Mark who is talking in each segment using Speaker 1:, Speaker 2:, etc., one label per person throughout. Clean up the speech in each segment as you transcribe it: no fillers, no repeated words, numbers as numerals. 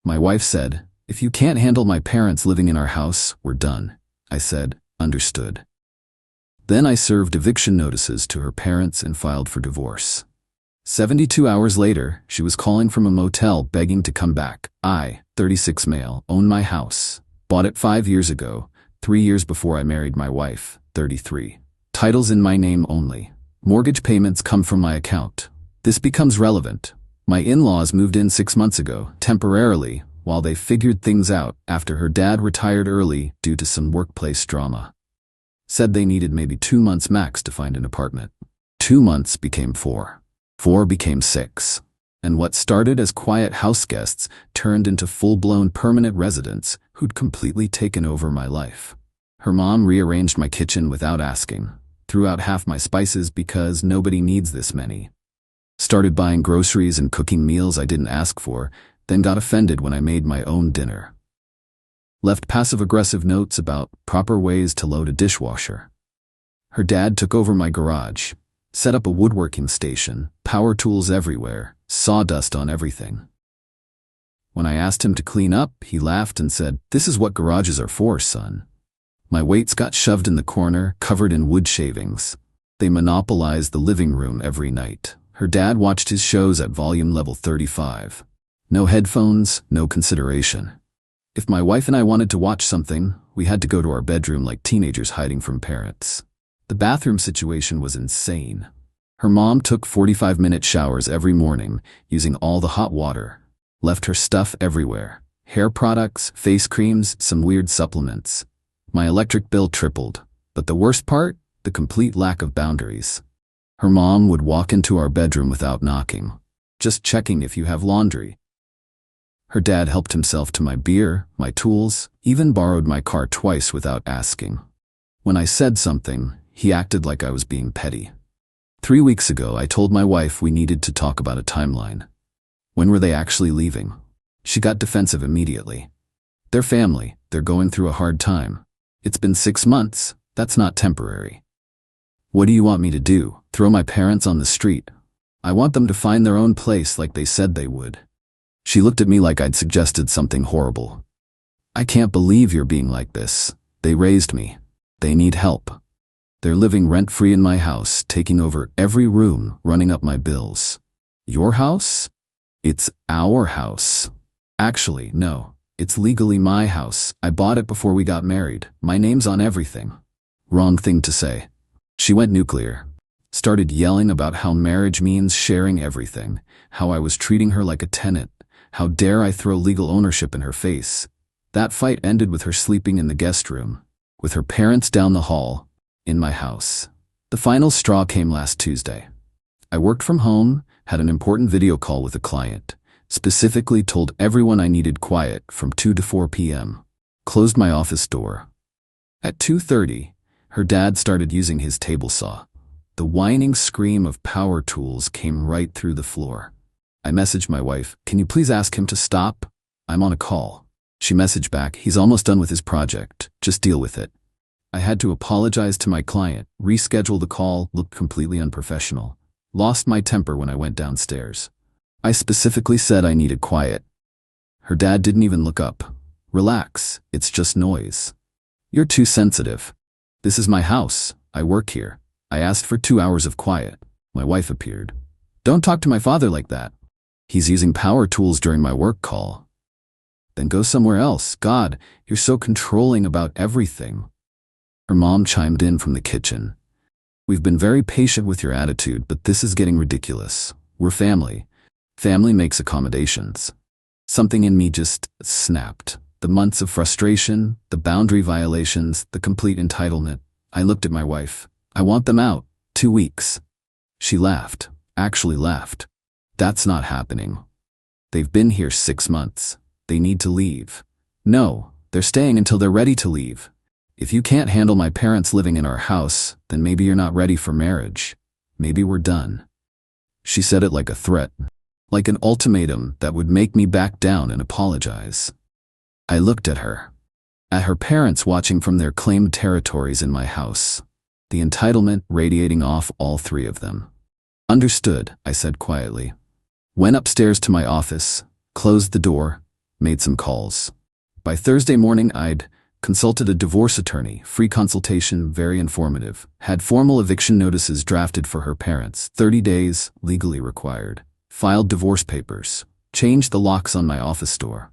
Speaker 1: My wife said, "If you can't handle my parents living in our house, we're done." I said, "Understood." Then I served eviction notices to her parents and filed for divorce. 72 hours later, she was calling from a motel begging to come back. I, 36 male, own my house. Bought it 5 years ago, 3 years before I married my wife, 33. Titles in my name only. Mortgage payments come from my account. This becomes relevant. My in-laws moved in 6 months ago, temporarily, while they figured things out after her dad retired early due to some workplace drama. Said they needed maybe 2 months max to find an apartment. 2 months became 4. 4 became 6. And what started as quiet house guests turned into full-blown permanent residents who'd completely taken over my life. Her mom rearranged my kitchen without asking, threw out half my spices because nobody needs this many. Started buying groceries and cooking meals I didn't ask for, then got offended when I made my own dinner. Left passive-aggressive notes about proper ways to load a dishwasher. Her dad took over my garage, set up a woodworking station, power tools everywhere, sawdust on everything. When I asked him to clean up, he laughed and said, "This is what garages are for, son." My weights got shoved in the corner, covered in wood shavings. They monopolized the living room every night. Her dad watched his shows at volume level 35. No headphones, no consideration. If my wife and I wanted to watch something, we had to go to our bedroom like teenagers hiding from parents. The bathroom situation was insane. Her mom took 45-minute showers every morning, using all the hot water. Left her stuff everywhere. Hair products, face creams, some weird supplements. My electric bill tripled. But the worst part? The complete lack of boundaries. Her mom would walk into our bedroom without knocking. Just checking if you have laundry. Her dad helped himself to my beer, my tools, even borrowed my car twice without asking. When I said something, he acted like I was being petty. 3 weeks ago, I told my wife we needed to talk about a timeline. When were they actually leaving? She got defensive immediately. They're family, they're going through a hard time. It's been 6 months, that's not temporary. What do you want me to do? Throw my parents on the street? I want them to find their own place like they said they would. She looked at me like I'd suggested something horrible. I can't believe you're being like this. They raised me. They need help. They're living rent-free in my house, taking over every room, running up my bills. Your house? It's our house. Actually, no. It's legally my house. I bought it before we got married. My name's on everything. Wrong thing to say. She went nuclear. Started yelling about how marriage means sharing everything, how I was treating her like a tenant. How dare I throw legal ownership in her face. That fight ended with her sleeping in the guest room, with her parents down the hall, in my house. The final straw came last Tuesday. I worked from home, had an important video call with a client, specifically told everyone I needed quiet from 2 to 4 p.m. Closed my office door. At 2:30, her dad started using his table saw. The whining scream of power tools came right through the floor. I messaged my wife, "Can you please ask him to stop? I'm on a call." She messaged back, "He's almost done with his project. Just deal with it." I had to apologize to my client, reschedule the call, looked completely unprofessional. Lost my temper when I went downstairs. I specifically said I needed quiet. Her dad didn't even look up. "Relax, it's just noise. You're too sensitive. This is my house. I work here. I asked for 2 hours of quiet." My wife appeared. "Don't talk to my father like that. He's using power tools during my work call." "Then go somewhere else. God, you're so controlling about everything." Her mom chimed in from the kitchen. "We've been very patient with your attitude, but this is getting ridiculous. We're family. Family makes accommodations." Something in me just snapped. The months of frustration, the boundary violations, the complete entitlement. I looked at my wife. "I want them out. 2 weeks. She laughed. Actually laughed. "That's not happening. They've been here 6 months. They need to leave." "No, they're staying until they're ready to leave. If you can't handle my parents living in our house, then maybe you're not ready for marriage. Maybe we're done." She said it like a threat, like an ultimatum that would make me back down and apologize. I looked at her parents watching from their claimed territories in my house, the entitlement radiating off all 3 of them. "Understood," I said quietly. Went upstairs to my office, closed the door, made some calls. By Thursday morning, I'd consulted a divorce attorney, free consultation, very informative, had formal eviction notices drafted for her parents, 30 days, legally required, filed divorce papers, changed the locks on my office door,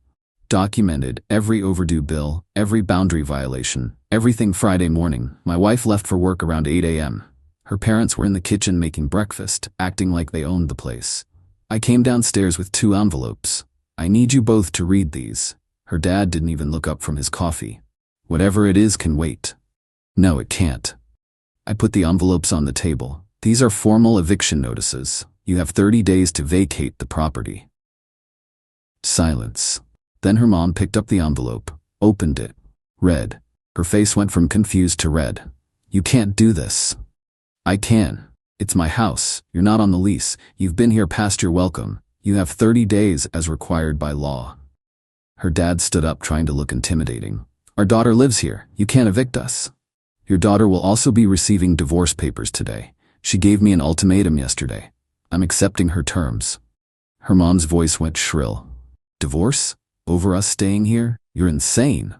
Speaker 1: documented every overdue bill, every boundary violation, everything. Friday morning, my wife left for work around 8 a.m. Her parents were in the kitchen making breakfast, acting like they owned the place. I came downstairs with 2 envelopes. I need you both to read these. Her dad didn't even look up from his coffee. Whatever it is can wait. No, it can't. I put the envelopes on the table. These are formal eviction notices. You have 30 days to vacate the property. Silence. Then her mom picked up the envelope, opened it, read. Her face went from confused to red. You can't do this. I can. It's my house. You're not on the lease. You've been here past your welcome. You have 30 days as required by law. Her dad stood up, trying to look intimidating. Our daughter lives here. You can't evict us. Your daughter will also be receiving divorce papers today. She gave me an ultimatum yesterday. I'm accepting her terms. Her mom's voice went shrill. Divorce? Over us staying here? You're insane.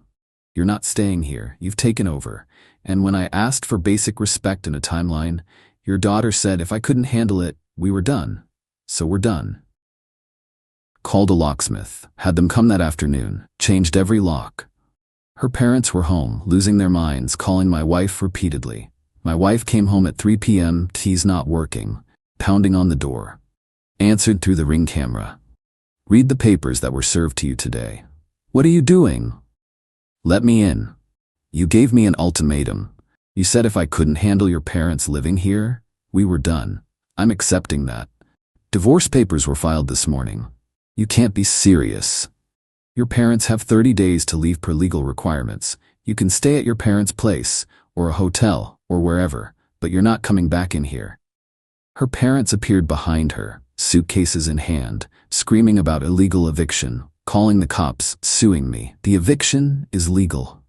Speaker 1: You're not staying here. You've taken over. And when I asked for basic respect and a timeline, your daughter said if I couldn't handle it, we were done. So we're done. Called a locksmith, had them come that afternoon, changed every lock. Her parents were home, losing their minds, calling my wife repeatedly. My wife came home at 3 p.m., T's not working, pounding on the door. Answered through the Ring camera. Read the papers that were served to you today. What are you doing? Let me in. You gave me an ultimatum. You said if I couldn't handle your parents living here, we were done. I'm accepting that. Divorce papers were filed this morning. You can't be serious. Your parents have 30 days to leave per legal requirements. You can stay at your parents' place, or a hotel, or wherever, but you're not coming back in here. Her parents appeared behind her, suitcases in hand, screaming about illegal eviction, calling the cops, suing me. The eviction is legal.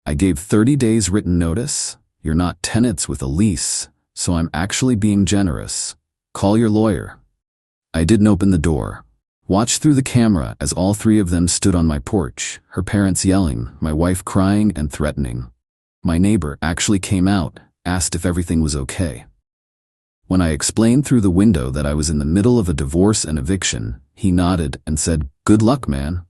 Speaker 1: I gave 30 days written notice. You're not tenants with a lease, so I'm actually being generous. Call your lawyer. I didn't open the door. Watched through the camera as all 3 of them stood on my porch, her parents yelling, my wife crying and threatening. My neighbor actually came out, asked if everything was okay. When I explained through the window that I was in the middle of a divorce and eviction, he nodded and said, "Good luck, man."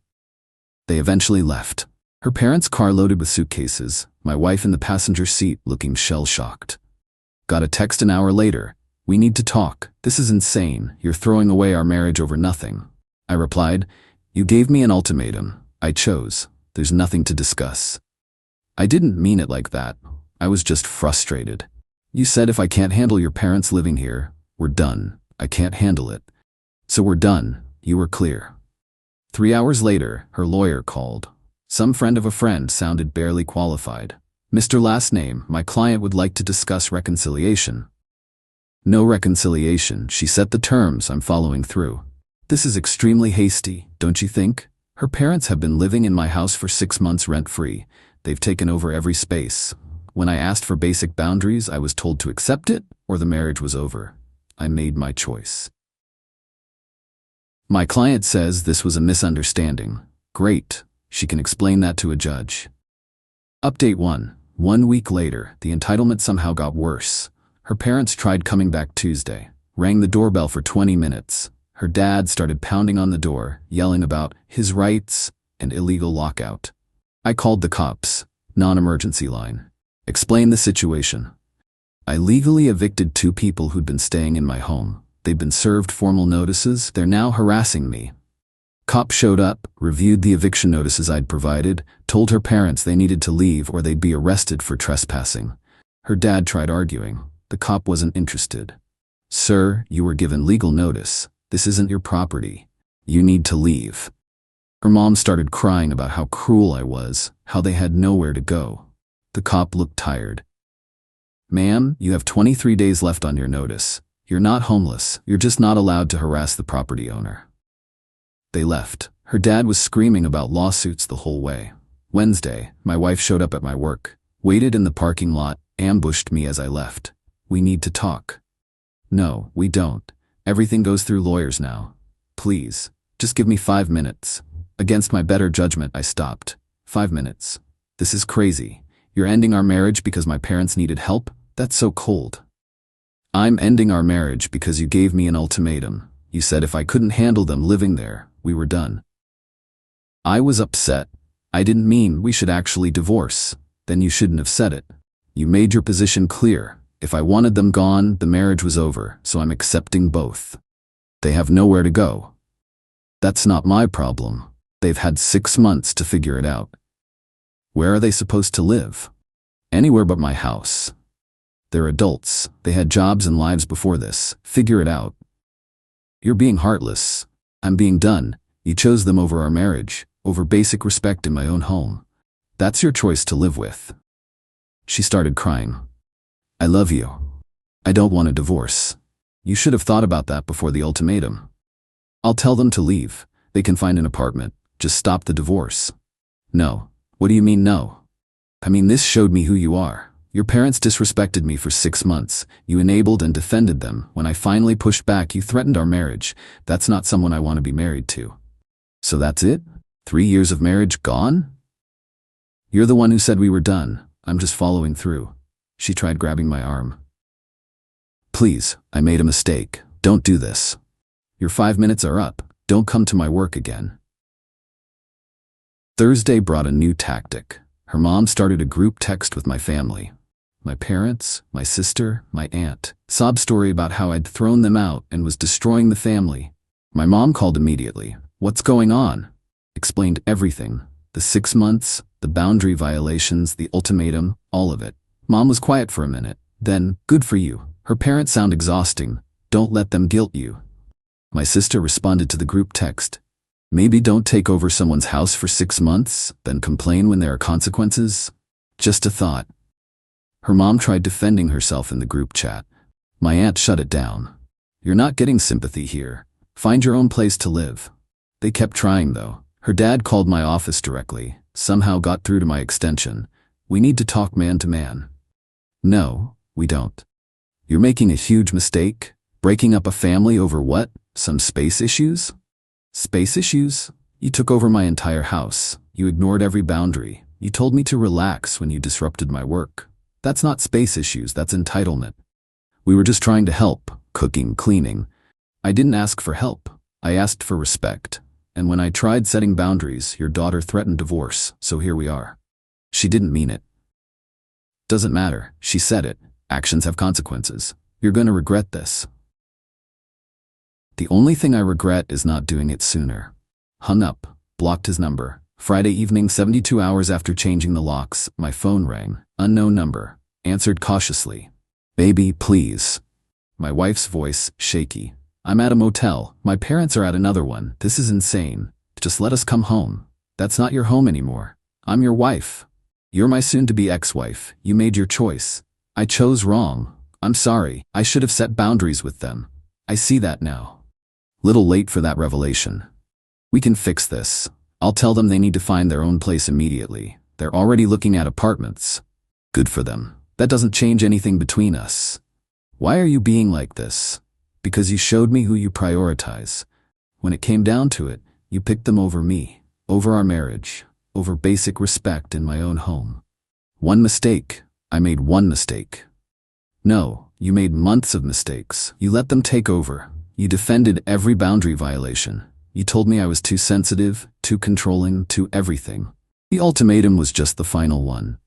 Speaker 1: They eventually left. Her parents' car loaded with suitcases, my wife in the passenger seat looking shell-shocked. Got a text an hour later. We need to talk. This is insane. You're throwing away our marriage over nothing. I replied, you gave me an ultimatum. I chose. There's nothing to discuss. I didn't mean it like that. I was just frustrated. You said if I can't handle your parents living here, we're done. I can't handle it. So we're done. You were clear. 3 hours later, her lawyer called. Some friend of a friend sounded barely qualified. Mr. Last Name, my client would like to discuss reconciliation. No reconciliation. She set the terms. I'm following through. This is extremely hasty, don't you think? Her parents have been living in my house for 6 months rent-free. They've taken over every space. When I asked for basic boundaries, I was told to accept it or the marriage was over. I made my choice. My client says this was a misunderstanding. Great. She can explain that to a judge. Update 1. 1 week later, the entitlement somehow got worse. Her parents tried coming back Tuesday, rang the doorbell for 20 minutes. Her dad started pounding on the door, yelling about his rights and illegal lockout. I called the cops, non-emergency line. Explained the situation. I legally evicted 2 people who'd been staying in my home. They'd been served formal notices. They're now harassing me. Cops showed up, reviewed the eviction notices I'd provided, told her parents they needed to leave or they'd be arrested for trespassing. Her dad tried arguing. The cop wasn't interested. Sir, you were given legal notice. This isn't your property. You need to leave. Her mom started crying about how cruel I was, how they had nowhere to go. The cop looked tired. Ma'am, you have 23 days left on your notice. You're not homeless. You're just not allowed to harass the property owner. They left. Her dad was screaming about lawsuits the whole way. Wednesday, my wife showed up at my work, waited in the parking lot, ambushed me as I left. We need to talk. No, we don't. Everything goes through lawyers now. Please, just give me 5 minutes. Against my better judgment, I stopped. 5 minutes. This is crazy. You're ending our marriage because my parents needed help? That's so cold. I'm ending our marriage because you gave me an ultimatum. You said if I couldn't handle them living there, we were done. I was upset. I didn't mean we should actually divorce. Then you shouldn't have said it. You made your position clear. If I wanted them gone, the marriage was over, so I'm accepting both. They have nowhere to go. That's not my problem. They've had 6 months to figure it out. Where are they supposed to live? Anywhere but my house. They're adults. They had jobs and lives before this. Figure it out. You're being heartless. I'm being done. You chose them over our marriage, over basic respect in my own home. That's your choice to live with. She started crying. I love you. I don't want a divorce. You should have thought about that before the ultimatum. I'll tell them to leave. They can find an apartment. Just stop the divorce. No. What do you mean no? I mean, this showed me who you are. Your parents disrespected me for 6 months. You enabled and defended them. When I finally pushed back, you threatened our marriage. That's not someone I want to be married to. So that's it? 3 years of marriage gone? You're the one who said we were done. I'm just following through. She tried grabbing my arm. Please, I made a mistake. Don't do this. Your 5 minutes are up. Don't come to my work again. Thursday brought a new tactic. Her mom started a group text with my family. My parents, my sister, my aunt. Sob story about how I'd thrown them out and was destroying the family. My mom called immediately. What's going on? Explained everything. The 6 months, the boundary violations, the ultimatum, all of it. Mom was quiet for a minute. Then, good for you. Her parents sound exhausting. Don't let them guilt you. My sister responded to the group text. Maybe don't take over someone's house for 6 months, then complain when there are consequences. Just a thought. Her mom tried defending herself in the group chat. My aunt shut it down. You're not getting sympathy here. Find your own place to live. They kept trying though. Her dad called my office directly, somehow got through to my extension. We need to talk man to man. No, we don't. You're making a huge mistake. Breaking up a family over what? Some space issues? Space issues? You took over my entire house. You ignored every boundary. You told me to relax when you disrupted my work. That's not space issues, that's entitlement. We were just trying to help, cooking, cleaning. I didn't ask for help. I asked for respect. And when I tried setting boundaries, your daughter threatened divorce, so here we are. She didn't mean it. Doesn't matter. She said it. Actions have consequences. You're going to regret this. The only thing I regret is not doing it sooner. Hung up, blocked his number. Friday evening, 72 hours after changing the locks, my phone rang. Unknown number. Answered cautiously. Baby, please. My wife's voice, shaky. I'm at a motel. My parents are at another one. This is insane. Just let us come home. That's not your home anymore. I'm your wife. You're my soon-to-be ex-wife. You made your choice. I chose wrong. I'm sorry. I should have set boundaries with them. I see that now. Little late for that revelation. We can fix this. I'll tell them they need to find their own place immediately. They're already looking at apartments. Good for them. That doesn't change anything between us. Why are you being like this? Because you showed me who you prioritize. When it came down to it, you picked them over me, over our marriage, over basic respect in my own home. One mistake. I made one mistake. No, you made months of mistakes. You let them take over. You defended every boundary violation. You told me I was too sensitive, too controlling, too everything. The ultimatum was just the final one.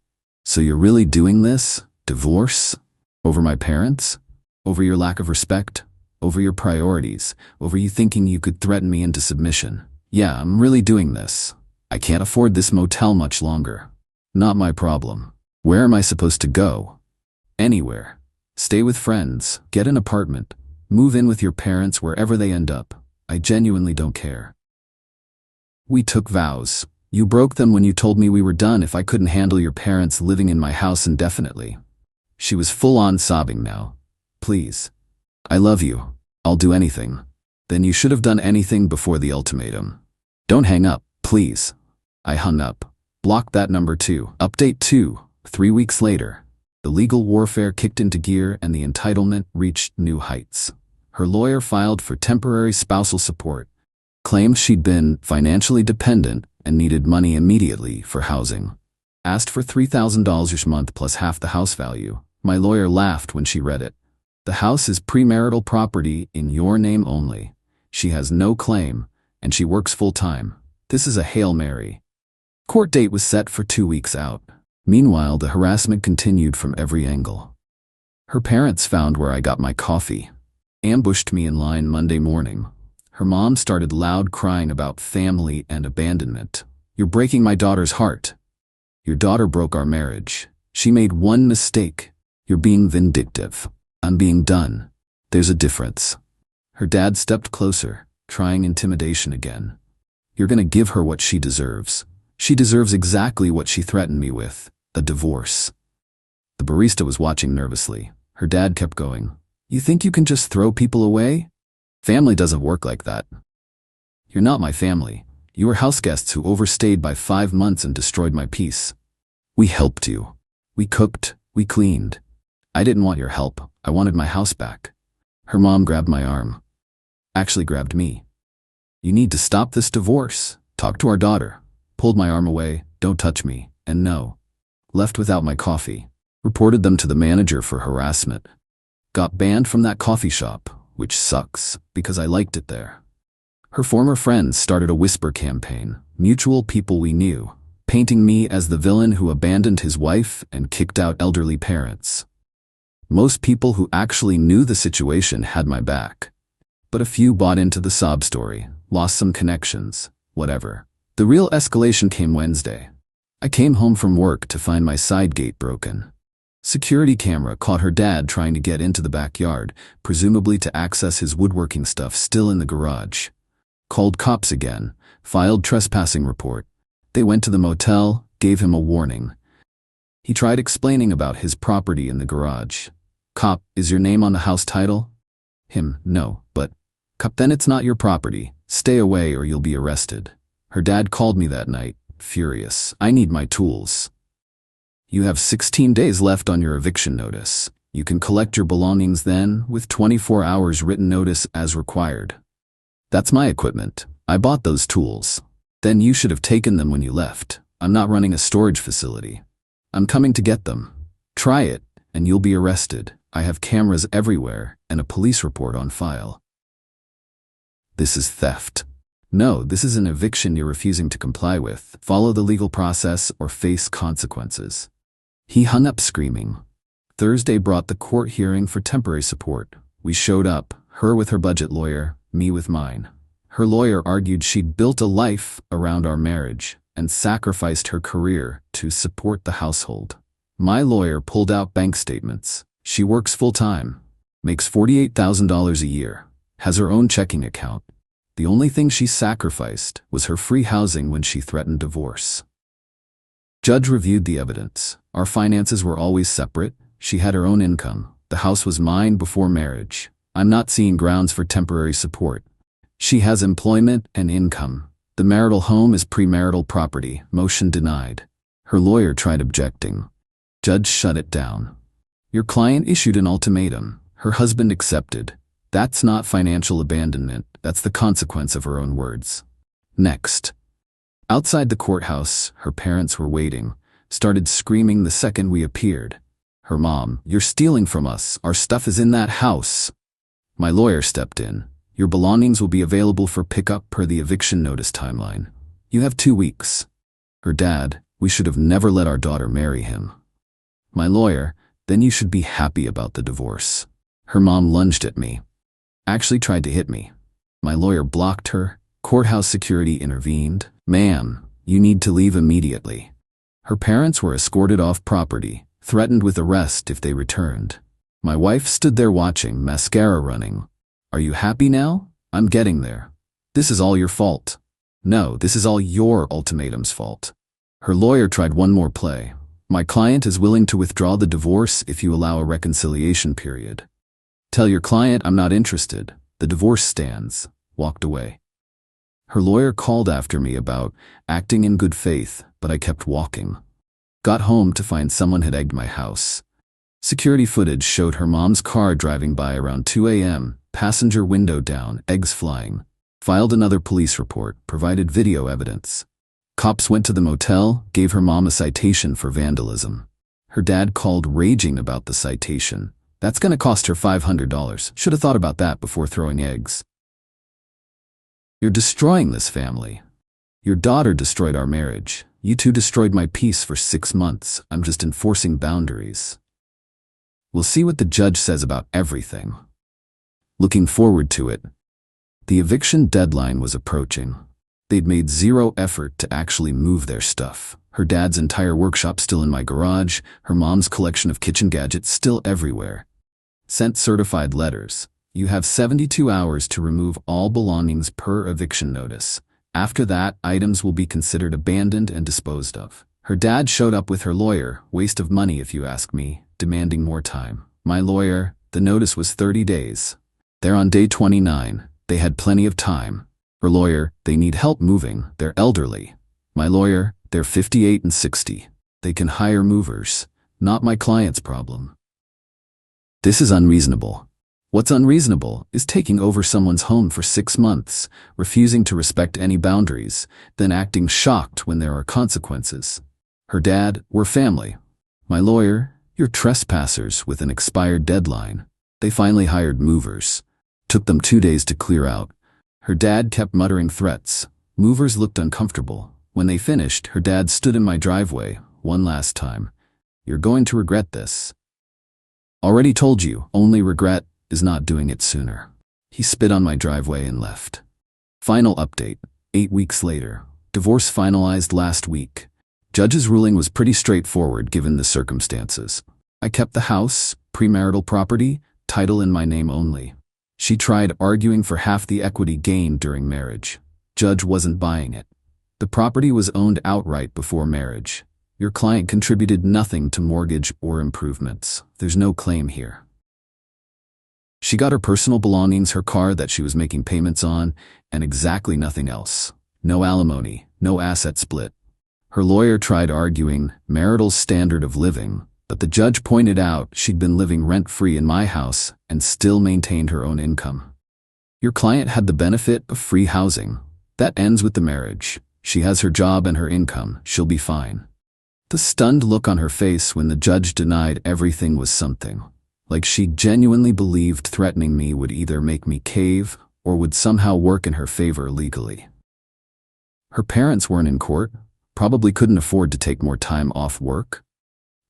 Speaker 1: So you're really doing this? Divorce? Over my parents? Over your lack of respect? Over your priorities? Over you thinking you could threaten me into submission? Yeah, I'm really doing this. I can't afford this motel much longer. Not my problem. Where am I supposed to go? Anywhere. Stay with friends, get an apartment, move in with your parents wherever they end up. I genuinely don't care. We took vows. You broke them when you told me we were done if I couldn't handle your parents living in my house indefinitely. She was full-on sobbing now. Please. I love you. I'll do anything. Then you should have done anything before the ultimatum. Don't hang up, please. I hung up. Blocked that number too. Update 2. 3 weeks later. The legal warfare kicked into gear and the entitlement reached new heights. Her lawyer filed for temporary spousal support. Claimed she'd been financially dependent and needed money immediately for housing. Asked for $3,000 each month plus half the house value. My lawyer laughed when she read it. The house is premarital property in your name only. She has no claim, and she works full-time. This is a Hail Mary. Court date was set for 2 weeks out. Meanwhile, the harassment continued from every angle. Her parents found where I got my coffee, ambushed me in line Monday morning. Her mom started loud crying about family and abandonment. You're breaking my daughter's heart. Your daughter broke our marriage. She made one mistake. You're being vindictive. I'm being done. There's a difference. Her dad stepped closer, trying intimidation again. You're gonna give her what she deserves. She deserves exactly what she threatened me with, a divorce. The barista was watching nervously. Her dad kept going. You think you can just throw people away? Family doesn't work like that. You're not my family. You were house guests who overstayed by 5 months and destroyed my peace. We helped you. We cooked. We cleaned. I didn't want your help. I wanted my house back. Her mom grabbed my arm. Actually grabbed me. You need to stop this divorce. Talk to our daughter. Pulled my arm away. Don't touch me. And no. Left without my coffee. Reported them to the manager for harassment. Got banned from that coffee shop, which sucks, because I liked it there. Her former friends started a whisper campaign, mutual people we knew, painting me as the villain who abandoned his wife and kicked out elderly parents. Most people who actually knew the situation had my back. But a few bought into the sob story, lost some connections, whatever. The real escalation came Wednesday. I came home from work to find my side gate broken. Security camera caught her dad trying to get into the backyard, presumably to access his woodworking stuff still in the garage. Called cops again, filed trespassing report. They went to the motel, gave him a warning. He tried explaining about his property in the garage. Cop, is your name on the house title? Him, no, but. Cop, then it's not your property. Stay away or you'll be arrested. Her dad called me that night, furious. I need my tools. You have 16 days left on your eviction notice. You can collect your belongings then, with 24 hours written notice as required. That's my equipment. I bought those tools. Then you should have taken them when you left. I'm not running a storage facility. I'm coming to get them. Try it, and you'll be arrested. I have cameras everywhere and a police report on file. This is theft. No, this is an eviction you're refusing to comply with. Follow the legal process or face consequences. He hung up screaming. Thursday brought the court hearing for temporary support. We showed up, her with her budget lawyer, me with mine. Her lawyer argued she'd built a life around our marriage and sacrificed her career to support the household. My lawyer pulled out bank statements. She works full-time, makes $48,000 a year, has her own checking account. The only thing she sacrificed was her free housing when she threatened divorce. Judge reviewed the evidence. Our finances were always separate. She had her own income. The house was mine before marriage. I'm not seeing grounds for temporary support. She has employment and income. The marital home is premarital property. Motion denied. Her lawyer tried objecting. Judge shut it down. Your client issued an ultimatum. Her husband accepted. That's not financial abandonment. That's the consequence of her own words. Next. Outside the courthouse, her parents were waiting, started screaming the second we appeared. Her mom, you're stealing from us. Our stuff is in that house. My lawyer stepped in. Your belongings will be available for pickup per the eviction notice timeline. You have 2 weeks. Her dad, we should have never let our daughter marry him. My lawyer, then you should be happy about the divorce. Her mom lunged at me. Actually tried to hit me. My lawyer blocked her. Courthouse security intervened. Ma'am, you need to leave immediately. Her parents were escorted off property, threatened with arrest if they returned. My wife stood there watching, mascara running. Are you happy now? I'm getting there. This is all your fault. No, this is all your ultimatum's fault. Her lawyer tried one more play. My client is willing to withdraw the divorce if you allow a reconciliation period. Tell your client I'm not interested. The divorce stands. Walked away. Her lawyer called after me about acting in good faith, but I kept walking. Got home to find someone had egged my house. Security footage showed her mom's car driving by around 2 a.m., passenger window down, eggs flying. Filed another police report, provided video evidence. Cops went to the motel, gave her mom a citation for vandalism. Her dad called raging about the citation. That's gonna cost her $500. Should have thought about that before throwing eggs. You're destroying this family. Your daughter destroyed our marriage. You two destroyed my peace for 6 months. I'm just enforcing boundaries. We'll see what the judge says about everything. Looking forward to it. The eviction deadline was approaching. They'd made zero effort to actually move their stuff. Her dad's entire workshop still in my garage, her mom's collection of kitchen gadgets still everywhere. Sent certified letters. You have 72 hours to remove all belongings per eviction notice. After that, items will be considered abandoned and disposed of. Her dad showed up with her lawyer, waste of money if you ask me, demanding more time. My lawyer, the notice was 30 days. They're on day 29. They had plenty of time. Her lawyer, they need help moving. They're elderly. My lawyer, they're 58 and 60. They can hire movers. Not my client's problem. This is unreasonable. What's unreasonable is taking over someone's home for 6 months, refusing to respect any boundaries, then acting shocked when there are consequences. Her dad, we're family. My lawyer, you're trespassers with an expired deadline. They finally hired movers. Took them 2 days to clear out. Her dad kept muttering threats. Movers looked uncomfortable. When they finished, her dad stood in my driveway, one last time. You're going to regret this. Already told you, only regret is not doing it sooner. He spit on my driveway and left. Final update, 8 weeks later. Divorce finalized last week. Judge's ruling was pretty straightforward given the circumstances. I kept the house, premarital property, title in my name only. She tried arguing for half the equity gained during marriage. Judge wasn't buying it. The property was owned outright before marriage. Your client contributed nothing to mortgage or improvements. There's no claim here. She got her personal belongings, her car that she was making payments on, and exactly nothing else. No alimony, no asset split. Her lawyer tried arguing marital standard of living, but the judge pointed out she'd been living rent-free in my house and still maintained her own income. Your client had the benefit of free housing. That ends with the marriage. She has her job and her income. She'll be fine. The stunned look on her face when the judge denied everything was something. Like she genuinely believed threatening me would either make me cave or would somehow work in her favor legally. Her parents weren't in court, probably couldn't afford to take more time off work.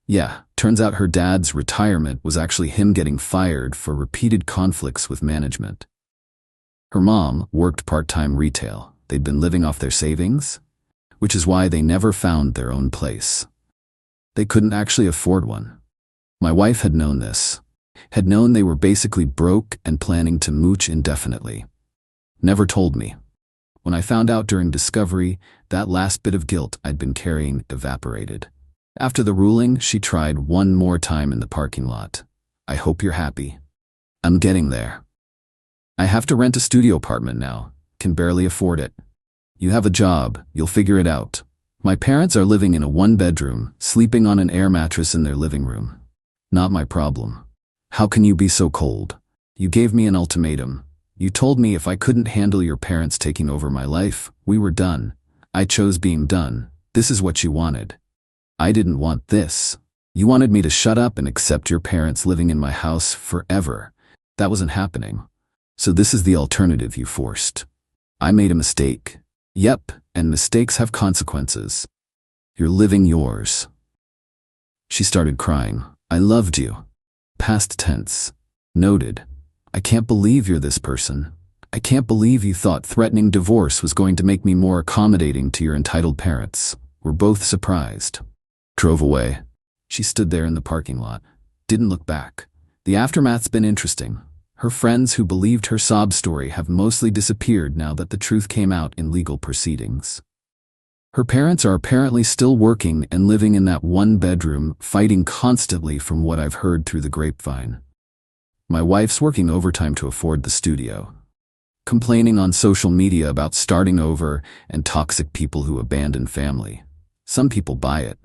Speaker 1: Yeah, turns out her dad's retirement was actually him getting fired for repeated conflicts with management. Her mom worked part-time retail. They'd been living off their savings, which is why they never found their own place. They couldn't actually afford one. My wife had known this, had known they were basically broke and planning to mooch indefinitely. Never told me. When I found out during discovery, that last bit of guilt I'd been carrying evaporated. After the ruling, she tried one more time in the parking lot. I hope you're happy. I'm getting there. I have to rent a studio apartment now. Can barely afford it. You have a job. You'll figure it out. My parents are living in a 1-bedroom, sleeping on an air mattress in their living room. Not my problem. How can you be so cold? You gave me an ultimatum. You told me if I couldn't handle your parents taking over my life, we were done. I chose being done. This is what you wanted. I didn't want this. You wanted me to shut up and accept your parents living in my house forever. That wasn't happening. So this is the alternative you forced. I made a mistake. Yep, and mistakes have consequences. You're living yours. She started crying. I loved you. Past tense. Noted. I can't believe you're this person. I can't believe you thought threatening divorce was going to make me more accommodating to your entitled parents. We're both surprised. Drove away. She stood there in the parking lot. Didn't look back. The aftermath's been interesting. Her friends who believed her sob story have mostly disappeared now that the truth came out in legal proceedings. Her parents are apparently still working and living in that 1-bedroom, fighting constantly from what I've heard through the grapevine. My wife's working overtime to afford the studio. Complaining on social media about starting over and toxic people who abandon family. Some people buy it.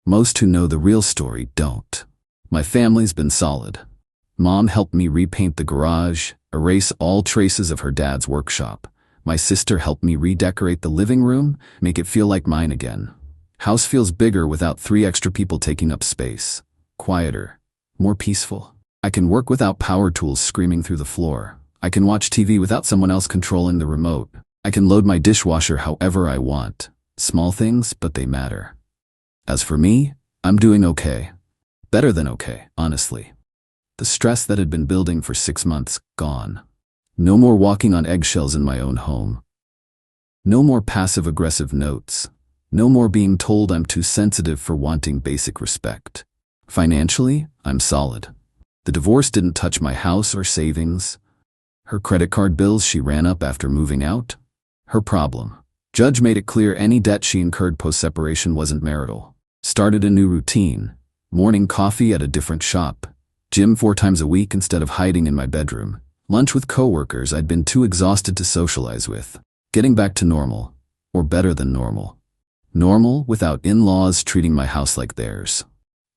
Speaker 1: Most who know the real story don't. My family's been solid. Mom helped me repaint the garage, erase all traces of her dad's workshop. My sister helped me redecorate the living room, make it feel like mine again. House feels bigger without 3 extra people taking up space. Quieter. More peaceful. I can work without power tools screaming through the floor. I can watch TV without someone else controlling the remote. I can load my dishwasher however I want. Small things, but they matter. As for me, I'm doing okay. Better than okay, honestly. The stress that had been building for 6 months, gone. No more walking on eggshells in my own home. No more passive-aggressive notes. No more being told I'm too sensitive for wanting basic respect. Financially, I'm solid. The divorce didn't touch my house or savings. Her credit card bills she ran up after moving out. Her problem. Judge made it clear any debt she incurred post-separation wasn't marital. Started a new routine. Morning coffee at a different shop. Gym 4 times a week instead of hiding in my bedroom. Lunch with coworkers I'd been too exhausted to socialize with. Getting back to normal. Or better than normal. Normal without in-laws treating my house like theirs.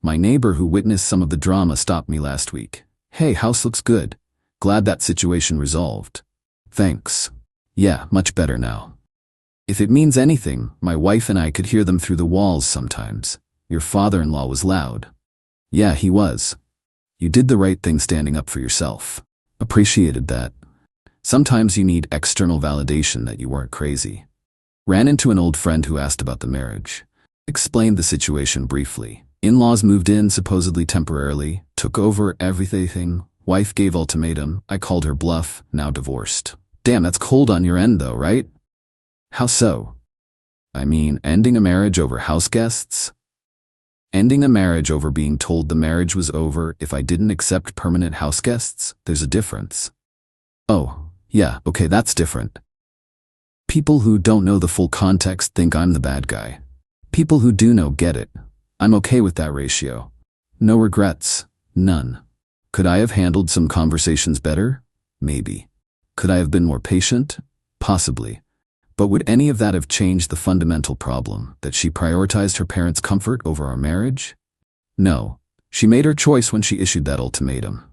Speaker 1: My neighbor who witnessed some of the drama stopped me last week. "Hey, house looks good. Glad that situation resolved." "Thanks. Yeah, much better now." If it means anything, my wife and I could hear them through the walls sometimes. "Your father-in-law was loud." "Yeah, he was. You did the right thing standing up for yourself." Appreciated that. Sometimes you need external validation that you weren't crazy. Ran into an old friend who asked about the marriage. Explained the situation briefly. In-laws moved in supposedly temporarily, took over everything. Wife gave ultimatum. I called her bluff, now divorced. Damn, that's cold on your end though, right? How so? I mean, ending a marriage over house guests? Ending a marriage over being told the marriage was over if I didn't accept permanent house guests? There's a difference. Oh, yeah, okay, that's different. People who don't know the full context think I'm the bad guy. People who do know get it. I'm okay with that ratio. No regrets. None. Could I have handled some conversations better? Maybe. Could I have been more patient? Possibly. But would any of that have changed the fundamental problem, that she prioritized her parents' comfort over our marriage? No. She made her choice when she issued that ultimatum.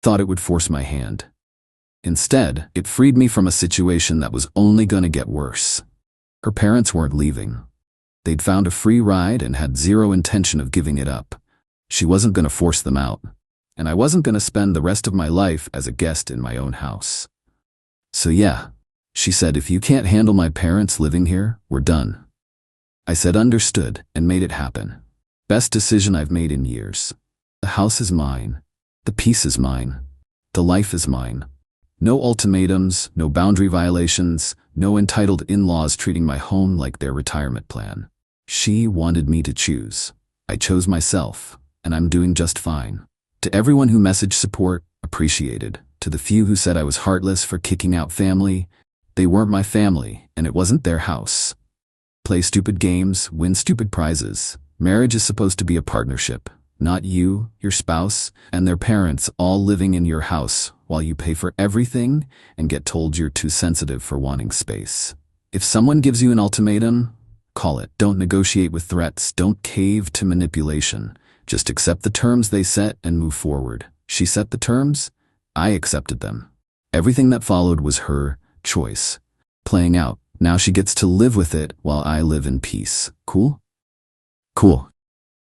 Speaker 1: Thought it would force my hand. Instead, it freed me from a situation that was only gonna get worse. Her parents weren't leaving. They'd found a free ride and had zero intention of giving it up. She wasn't gonna force them out, and I wasn't gonna spend the rest of my life as a guest in my own house. So yeah, she said, "If you can't handle my parents living here, we're done." I said understood and made it happen. Best decision I've made in years. The house is mine. The peace is mine. The life is mine. No ultimatums, no boundary violations, no entitled in-laws treating my home like their retirement plan. She wanted me to choose. I chose myself, and I'm doing just fine. To everyone who messaged support, appreciated. To the few who said I was heartless for kicking out family, they weren't my family, and it wasn't their house. Play stupid games, win stupid prizes. Marriage is supposed to be a partnership, not you, your spouse, and their parents all living in your house while you pay for everything and get told you're too sensitive for wanting space. If someone gives you an ultimatum, call it. Don't negotiate with threats. Don't cave to manipulation. Just accept the terms they set and move forward. She set the terms. I accepted them. Everything that followed was her choice. Playing out. Now she gets to live with it while I live in peace. Cool? Cool.